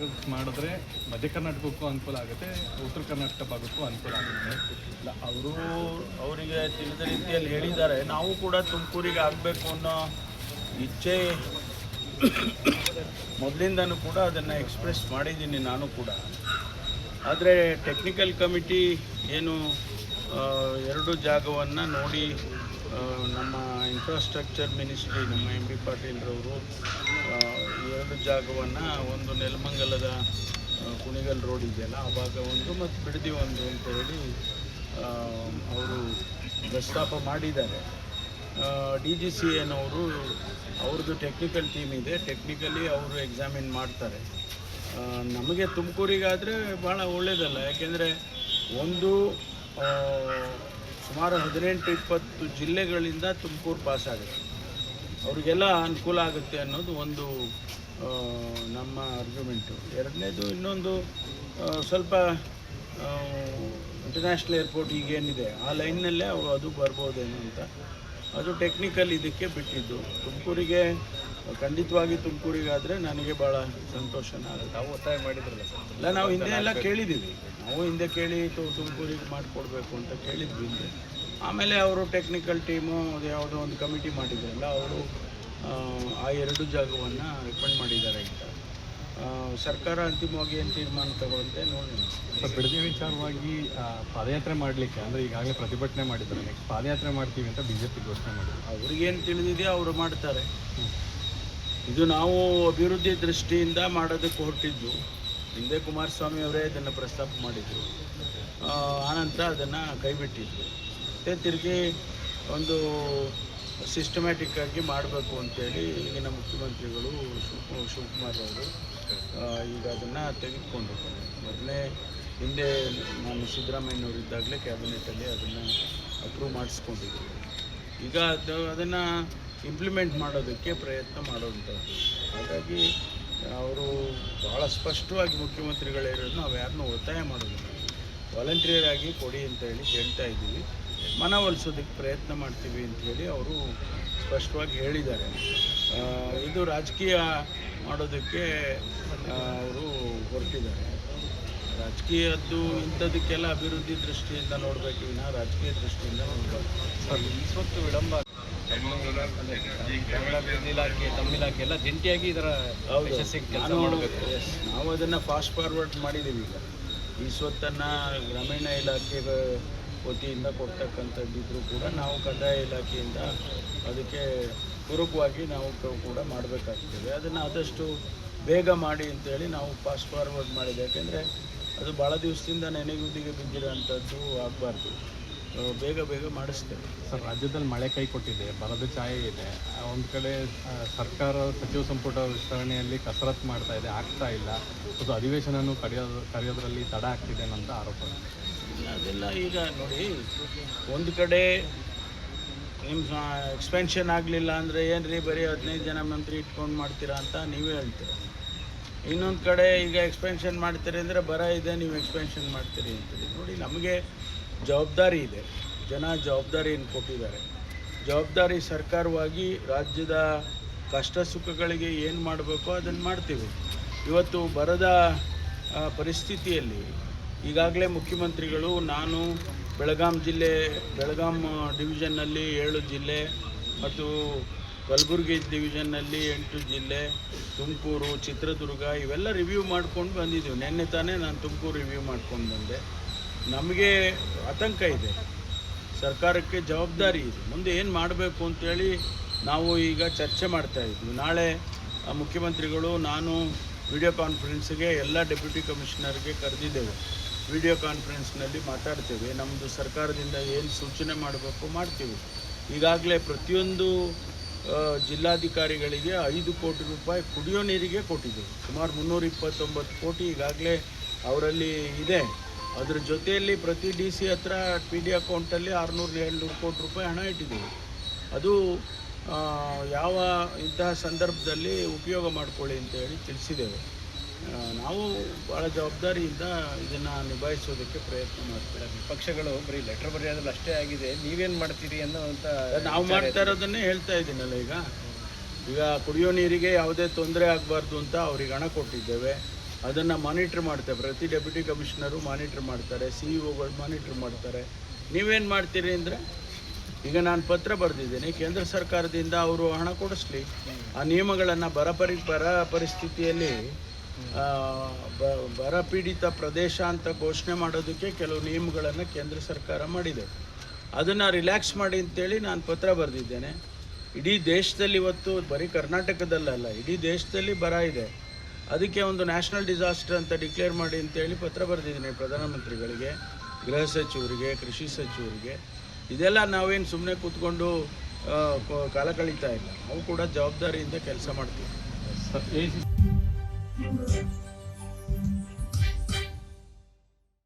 ಕರ್ನಾಟಕಕ್ಕೆ ಮಾಡಿದ್ರೆ ಮಧ್ಯ ಕರ್ನಾಟಕಕ್ಕೂ ಅನುಕೂಲ ಆಗುತ್ತೆ, ಉತ್ತರ ಕರ್ನಾಟಕ ಭಾಗಕ್ಕೂ ಅನುಕೂಲ ಆಗುತ್ತೆ. ಇಲ್ಲ, ಅವರಿಗೆ ತಿಳಿದ ರೀತಿಯಲ್ಲಿ ಹೇಳಿದ್ದಾರೆ. ನಾವು ಕೂಡ ತುಮಕೂರಿಗೆ ಆಗಬೇಕು ಅನ್ನೋ ಇಚ್ಛೆ ಮೊದಲಿಂದನೂ ಕೂಡ ಅದನ್ನು ಎಕ್ಸ್ಪ್ರೆಸ್ ಮಾಡಿದ್ದೀನಿ ನಾನು ಕೂಡ. ಆದರೆ ಟೆಕ್ನಿಕಲ್ ಕಮಿಟಿ ಏನು ಎರಡು ಜಾಗವನ್ನು ನೋಡಿ ನಮ್ಮ ಇನ್ಫ್ರಾಸ್ಟ್ರಕ್ಚರ್ ಮಿನಿಸ್ಟ್ರಿ ನಮ್ಮ ಎಂ ಬಿ ಪಾಟೀಲ್ರವರು ಎರಡು ಜಾಗವನ್ನು, ಒಂದು ನೆಲಮಂಗಲದ ಕುಣಿಗಲ್ ರೋಡ್ ಇದೆಯಲ್ಲ ಆ ಭಾಗ ಒಂದು ಮತ್ತು ಬಿಡದಿ ಒಂದು ಅಂತ ಹೇಳಿ ಅವರು ಪ್ರಸ್ತಾಪ ಮಾಡಿದ್ದಾರೆ. DGCAನವರು ಅವ್ರದ್ದು ಟೆಕ್ನಿಕಲ್ ಟೀಮ್ ಇದೆ, ಟೆಕ್ನಿಕಲಿ ಅವರು ಎಕ್ಸಾಮಿನ್ ಮಾಡ್ತಾರೆ. ನಮಗೆ ತುಮಕೂರಿಗಾದರೆ ಭಾಳ ಒಳ್ಳೆಯದಲ್ಲ, ಯಾಕೆಂದರೆ ಒಂದು ಸುಮಾರು 18-20 ಜಿಲ್ಲೆಗಳಿಂದ ತುಮಕೂರು ಪಾಸ್ ಆಗುತ್ತೆ, ಅವರಿಗೆಲ್ಲ ಅನುಕೂಲ ಆಗುತ್ತೆ ಅನ್ನೋದು ಒಂದು ನಮ್ಮ ಆರ್ಗ್ಯುಮೆಂಟು. ಎರಡನೇದು ಇನ್ನೊಂದು ಸ್ವಲ್ಪ ಇಂಟರ್ನ್ಯಾಷನಲ್ ಏರ್ಪೋರ್ಟ್ ಈಗೇನಿದೆ ಆ ಲೈನ್ನಲ್ಲೇ ಅದು ಬರ್ಬೋದೇನೋ ಅಂತ, ಅದು ಟೆಕ್ನಿಕಲ್ ಇದಕ್ಕೆ ಬಿಟ್ಟಿದ್ದು. ತುಮಕೂರಿಗೆ ಖಂಡಿತವಾಗಿ ತುಮಕೂರಿಗಾದರೆ ನನಗೆ ಭಾಳ ಸಂತೋಷನ ಆಗುತ್ತೆ. ನಾವು ಒತ್ತಾಯ ಮಾಡಿದ್ರಲ್ಲ ಸರ್? ಇಲ್ಲ, ನಾವು ಹಿಂದೆ ಎಲ್ಲ ಕೇಳಿದ್ದೀವಿ, ನಾವು ಹಿಂದೆ ಕೇಳಿ ತುಮಕೂರಿಗೆ ಮಾಡಿಕೊಡ್ಬೇಕು ಅಂತ ಕೇಳಿದ್ವಿ ಹಿಂದೆ. ಆಮೇಲೆ ಅವರು ಟೆಕ್ನಿಕಲ್ ಟೀಮು ಅದು ಯಾವುದೋ ಒಂದು ಕಮಿಟಿ ಮಾಡಿದ್ರಲ್ಲ, ಅವರು ಆ ಎರಡು ಜಾಗವನ್ನು ರೆಕಮೆಂಡ್ ಮಾಡಿದ್ದಾರೆ ಅಂತ. ಸರ್ಕಾರ ಅಂತಿಮವಾಗಿ ಏನು ತೀರ್ಮಾನ ತಗೊಳುತ್ತೆ ನೋಡಿ. ಸರ್, ಬಿಡದಿ ವಿಚಾರವಾಗಿ ಪಾದಯಾತ್ರೆ ಮಾಡಲಿಕ್ಕೆ ಅಂದರೆ ಈಗಾಗಲೇ ಪ್ರತಿಭಟನೆ ಮಾಡಿದ್ದಾರೆ, ನೆಕ್ಸ್ಟ್ ಪಾದಯಾತ್ರೆ ಮಾಡ್ತೀವಿ ಅಂತ BJP ಘೋಷಣೆ ಮಾಡಿದ್ರು. ಅವ್ರಿಗೇನು ತಿಳಿದಿದೆಯೋ ಅವರು ಮಾಡ್ತಾರೆ. ಇದು ನಾವು ಅಭಿವೃದ್ಧಿ ದೃಷ್ಟಿಯಿಂದ ಮಾಡೋದಕ್ಕೆ ಹೊರಟಿದ್ದು. ಹಿಂದೆ ಕುಮಾರಸ್ವಾಮಿ ಅವರೇ ಇದನ್ನು ಪ್ರಸ್ತಾಪ ಮಾಡಿದರು, ಆನಂತರ ಅದನ್ನು ಕೈಬಿಟ್ಟಿದ್ರು. ಮತ್ತು ತಿರುಗಿ ಒಂದು ಸಿಸ್ಟಮ್ಯಾಟಿಕ್ ಆಗಿ ಮಾಡಬೇಕು ಅಂತೇಳಿ ಈಗಿನ ಮುಖ್ಯಮಂತ್ರಿಗಳು ಶಿವಕುಮಾರ್ ಅವರು ಈಗ ಅದನ್ನು ತೆಗೆದುಕೊಂಡು, ಮೊದಲೇ ಹಿಂದೆ ನಾನು ಸಿದ್ದರಾಮಯ್ಯನವರು ಇದ್ದಾಗಲೇ ಕ್ಯಾಬಿನೆಟಲ್ಲಿ ಅದನ್ನು ಅಪ್ರೂವ್ ಮಾಡಿಸ್ಕೊಂಡಿದ್ರು. ಈಗ ಅದನ್ನು ಇಂಪ್ಲಿಮೆಂಟ್ ಮಾಡೋದಕ್ಕೆ ಪ್ರಯತ್ನ ಮಾಡೋವಂಥದ್ದು. ಹಾಗಾಗಿ ಅವರು ಭಾಳ ಸ್ಪಷ್ಟವಾಗಿ ಮುಖ್ಯಮಂತ್ರಿಗಳು ಹೇಳಿರೋದು, ನಾವು ಯಾರನ್ನೂ ಒತ್ತಾಯ ಮಾಡೋದಿಲ್ಲ, ವಾಲಂಟಿಯರ್ ಆಗಿ ಕೊಡಿ ಅಂತ ಹೇಳಿ ಹೇಳ್ತಾ ಇದ್ದೀವಿ, ಮನವೊಲಿಸೋದಕ್ಕೆ ಪ್ರಯತ್ನ ಮಾಡ್ತೀವಿ ಅಂಥೇಳಿ ಅವರು ಸ್ಪಷ್ಟವಾಗಿ ಹೇಳಿದ್ದಾರೆ. ಇದು ರಾಜಕೀಯ ಮಾಡೋದಕ್ಕೆ ಅವರು ಹೊರಟಿದ್ದಾರೆ. ರಾಜಕೀಯದ್ದು ಇಂಥದಕ್ಕೆಲ್ಲ ಅಭಿವೃದ್ಧಿ ದೃಷ್ಟಿಯಿಂದ ನೋಡಬೇಕು, ವಿನಃ ರಾಜಕೀಯ ದೃಷ್ಟಿಯಿಂದ ನೋಡಬೇಕು. ಸರ್, ಇಷ್ಟೊತ್ತು ವಿಳಂಬ ಗ್ರಾಮೀಣಾಭಿವೃದ್ಧಿ ಇಲಾಖೆ, ತಮ್ಮ ಇಲಾಖೆ ಎಲ್ಲ ಜಂಟಿಯಾಗಿ ಇದರ ಯಶಸ್ಸಿಗೆ ಕೆಲಸ ಮಾಡಬೇಕು. ನಾವು ಅದನ್ನು ಫಾಸ್ಟ್ ಫಾರ್ವರ್ಡ್ ಮಾಡಿದ್ದೀವಿ. ಈಗ ಈ ಸ್ವತ್ತನ್ನು ಗ್ರಾಮೀಣ ಇಲಾಖೆ ವತಿಯಿಂದ ಕೊಡ್ತಕ್ಕಂಥದ್ದಿದ್ರೂ ಕೂಡ ನಾವು ಕಂದಾಯ ಇಲಾಖೆಯಿಂದ ಅದಕ್ಕೆ ಪೂರಕವಾಗಿ ನಾವು ಕೂಡ ಮಾಡಬೇಕಾಗ್ತದೆ. ಅದನ್ನು ಆದಷ್ಟು ಬೇಗ ಮಾಡಿ ಅಂತೇಳಿ ನಾವು ಫಾಸ್ಟ್ ಫಾರ್ವರ್ಡ್ ಮಾಡಿದೆ. ಯಾಕೆಂದರೆ ಅದು ಭಾಳ ದಿವಸದಿಂದ ನೆನೆಗುದಿಗೆ ಬಿದ್ದಿರೋಂಥದ್ದು ಆಗಬಾರ್ದು, ಬೇಗ ಬೇಗ ಮಾಡಿಸ್ತೇವೆ. ಸರ್, ರಾಜ್ಯದಲ್ಲಿ ಮಳೆ ಕೈ ಕೊಟ್ಟಿದೆ, ಬರದ ಛಾಯೆ ಇದೆ. ಒಂದು ಕಡೆ ಸರ್ಕಾರ ಸಚಿವ ಸಂಪುಟ ವಿಸ್ತರಣೆಯಲ್ಲಿ ಕಸರತ್ತು ಮಾಡ್ತಾ ಇದೆ, ಆಗ್ತಾ ಇಲ್ಲ. ಅದು ಅಧಿವೇಶನವನ್ನು ಕರೆಯೋದ್ರಲ್ಲಿ ತಡ ಆಗ್ತಿದೆ ಅನ್ನೋಂಥ ಆರೋಪ. ಅದೆಲ್ಲ ಈಗ ನೋಡಿ, ಒಂದು ಕಡೆ ನಿಮ್ಮ ಎಕ್ಸ್ಪೆನ್ಷನ್ ಆಗಲಿಲ್ಲ ಅಂದರೆ ಏನು ರೀ ಬರೀ 15 ಜನ ಮಂತ್ರಿ ಇಟ್ಕೊಂಡು ಮಾಡ್ತೀರಾ ಅಂತ ನೀವೇ ಹೇಳ್ತೀರ. ಇನ್ನೊಂದು ಕಡೆ ಈಗ ಎಕ್ಸ್ಪೆನ್ಷನ್ ಮಾಡ್ತೀರಿ ಅಂದರೆ ಬರ ಇದೆ, ನೀವು ಎಕ್ಸ್ಪೆನ್ಷನ್ ಮಾಡ್ತೀರಿ ಅಂತೀರಿ. ನೋಡಿ, ನಮಗೆ ಜವಾಬ್ದಾರಿ ಇದೆ, ಜನ ಜವಾಬ್ದಾರಿಯನ್ನು ಕೊಟ್ಟಿದ್ದಾರೆ. ಜವಾಬ್ದಾರಿ ಸರ್ಕಾರವಾಗಿ ರಾಜ್ಯದ ಕಷ್ಟ ಸುಖಗಳಿಗೆ ಏನು ಮಾಡಬೇಕೋ ಅದನ್ನು ಮಾಡ್ತೀವಿ. ಇವತ್ತು ಬರದ ಪರಿಸ್ಥಿತಿಯಲ್ಲಿ ಈಗಾಗಲೇ ಮುಖ್ಯಮಂತ್ರಿಗಳು, ನಾನು ಬೆಳಗಾಂ ಡಿವಿಷನ್ನಲ್ಲಿ 7 ಜಿಲ್ಲೆ ಮತ್ತು ಕಲಬುರಗಿ ಡಿವಿಷನ್ನಲ್ಲಿ 8 ಜಿಲ್ಲೆ, ತುಮಕೂರು, ಚಿತ್ರದುರ್ಗ ಇವೆಲ್ಲ ರಿವ್ಯೂ ಮಾಡ್ಕೊಂಡು ಬಂದಿದ್ದೀವಿ. ನಿನ್ನೆ ತಾನೇ ನಾನು ತುಮಕೂರು ರಿವ್ಯೂ ಮಾಡ್ಕೊಂಡು ಬಂದೆ. ನಮಗೆ ಆತಂಕ ಇದೆ, ಸರ್ಕಾರಕ್ಕೆ ಜವಾಬ್ದಾರಿ ಇದೆ, ಮುಂದೆ ಏನು ಮಾಡಬೇಕು ಅಂತೇಳಿ ನಾವು ಈಗ ಚರ್ಚೆ ಮಾಡ್ತಾಯಿದ್ವಿ. ನಾಳೆ ಮುಖ್ಯಮಂತ್ರಿಗಳು, ನಾನು ವಿಡಿಯೋ ಕಾನ್ಫರೆನ್ಸ್ಗೆ ಎಲ್ಲ ಡೆಪ್ಯೂಟಿ ಕಮಿಷನರ್ಗೆ ಕರೆದಿದ್ದೇವೆ. ವಿಡಿಯೋ ಕಾನ್ಫರೆನ್ಸ್ನಲ್ಲಿ ಮಾತಾಡ್ತೇವೆ, ನಮ್ಮದು ಸರ್ಕಾರದಿಂದ ಏನು ಸೂಚನೆ ಮಾಡಬೇಕು ಮಾಡ್ತೀವಿ. ಈಗಾಗಲೇ ಪ್ರತಿಯೊಂದು ಜಿಲ್ಲಾಧಿಕಾರಿಗಳಿಗೆ 5 ಕೋಟಿ ರೂಪಾಯಿ ಕುಡಿಯೋ ನೀರಿಗೆ ಕೊಟ್ಟಿದ್ದೇವೆ. ಸುಮಾರು 329 ಕೋಟಿ ಈಗಾಗಲೇ ಅವರಲ್ಲಿ ಇದೆ. ಅದರ ಜೊತೆಯಲ್ಲಿ ಪ್ರತಿ DC ಹತ್ರ PD ಅಕೌಂಟಲ್ಲಿ 600-700 ಕೋಟಿ ರೂಪಾಯಿ ಹಣ ಇಟ್ಟಿದ್ದೀವಿ. ಅದು ಯಾವ ಇಂತಹ ಸಂದರ್ಭದಲ್ಲಿ ಉಪಯೋಗ ಮಾಡಿಕೊಳ್ಳಿ ಅಂತ ಹೇಳಿ ತಿಳಿಸಿದ್ದೇವೆ. ನಾವು ಭಾಳ ಜವಾಬ್ದಾರಿಯಿಂದ ಇದನ್ನು ನಿಭಾಯಿಸೋದಕ್ಕೆ ಪ್ರಯತ್ನ ಮಾಡ್ತೇವೆ. ವಿಪಕ್ಷಗಳು ಬರೀ ಲೆಟರ್ ಬರೆಯೋದ್ರಲ್ಲಿ ಅಷ್ಟೇ ಆಗಿದೆ, ನೀವೇನು ಮಾಡ್ತೀರಿ ಅನ್ನೋಂಥ ನಾವು ಮಾಡ್ತಾ ಇರೋದನ್ನೇ ಹೇಳ್ತಾ ಇದ್ದೀನಲ್ಲ. ಈಗ ಕುಡಿಯೋ ನೀರಿಗೆ ಯಾವುದೇ ತೊಂದರೆ ಆಗಬಾರ್ದು ಅಂತ ಅವ್ರಿಗೆ ಹಣ ಕೊಟ್ಟಿದ್ದೇವೆ. ಅದನ್ನು ಮಾನಿಟ್ರ್ ಮಾಡ್ತಾರೆ. ಪ್ರತಿ ಡೆಪ್ಯೂಟಿ ಕಮಿಷನರು ಮಾನಿಟ್ರ್ ಮಾಡ್ತಾರೆ, CEO ಮಾನಿಟ್ರ್ ಮಾಡ್ತಾರೆ. ನೀವೇನು ಮಾಡ್ತೀರಿ ಅಂದರೆ, ಈಗ ನಾನು ಪತ್ರ ಬರೆದಿದ್ದೀನಿ, ಕೇಂದ್ರ ಸರ್ಕಾರದಿಂದ ಅವರು ಹಣ ಕೊಡಿಸ್ಲಿ, ಆ ನಿಯಮಗಳನ್ನು ಬರ ಪರಿಸ್ಥಿತಿಯಲ್ಲಿ ಬರ ಪೀಡಿತ ಪ್ರದೇಶ ಅಂತ ಘೋಷಣೆ ಮಾಡೋದಕ್ಕೆ ಕೆಲವು ನಿಯಮಗಳನ್ನು ಕೇಂದ್ರ ಸರ್ಕಾರ ಮಾಡಿದೆ. ಅದನ್ನು ರಿಲ್ಯಾಕ್ಸ್ ಮಾಡಿ ಅಂತೇಳಿ ನಾನು ಪತ್ರ ಬರೆದಿದ್ದೇನೆ. ಇಡೀ ದೇಶದಲ್ಲಿ ಇವತ್ತು ಬರೀ ಕರ್ನಾಟಕದಲ್ಲಲ್ಲ, ಇಡೀ ದೇಶದಲ್ಲಿ ಬರ ಇದೆ. ಅದಕ್ಕೆ ಒಂದು ನ್ಯಾಷನಲ್ ಡಿಸಾಸ್ಟರ್ ಅಂತ ಡಿಕ್ಲೇರ್ ಮಾಡಿ ಅಂತೇಳಿ ಪತ್ರ ಬರೆದಿದ್ದೀನಿ ಪ್ರಧಾನಮಂತ್ರಿಗಳಿಗೆ, ಗೃಹ ಸಚಿವರಿಗೆ, ಕೃಷಿ ಸಚಿವರಿಗೆ. ಇದೆಲ್ಲ ನಾವೇನು ಸುಮ್ಮನೆ ಕೂತ್ಕೊಂಡು ಕಾಲ ಕಳೀತಾ ಇಲ್ಲ, ನಾವು ಕೂಡ ಜವಾಬ್ದಾರಿಯಿಂದ ಕೆಲಸ ಮಾಡ್ತೀವಿ.